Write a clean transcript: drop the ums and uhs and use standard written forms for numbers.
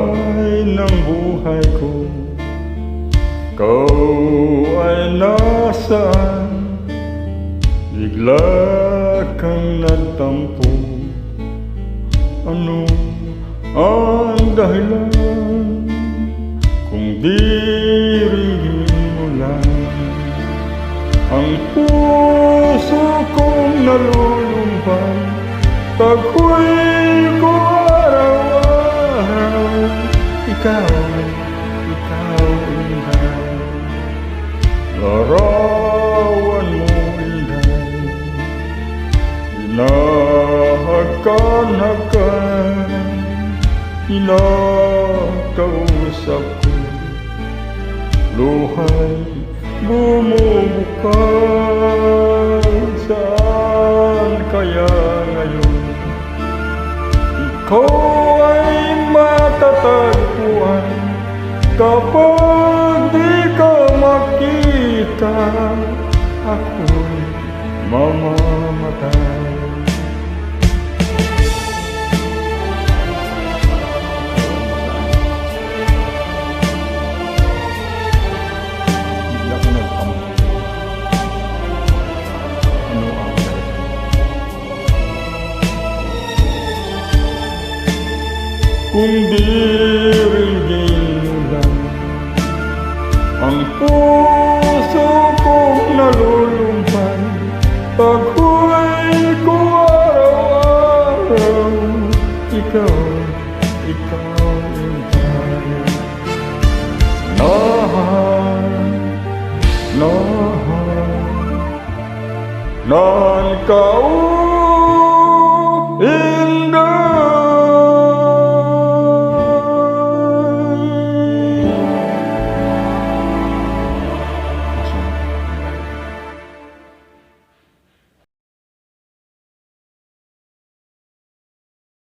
Buhay ng buhay ko, ikaw ay nasaan? Bigla kang nagtampo, ano ang dahilan? Kung di rin mo lang ang puso kong nalulumbay, pag-uwi ko araw-araw, ikaw inday, larawan mo inday, hinahagkan-hagkan, hinakausap ko, luhay bumubukal. Saan kaya ngayon ikaw ay matatagpuan kapag di ka makita? Ako'y mamamatay. Kung dirigin mo lang ang puso kong nalulumbay, pag-uwi ko araw-araw, ikaw inday, nan kausap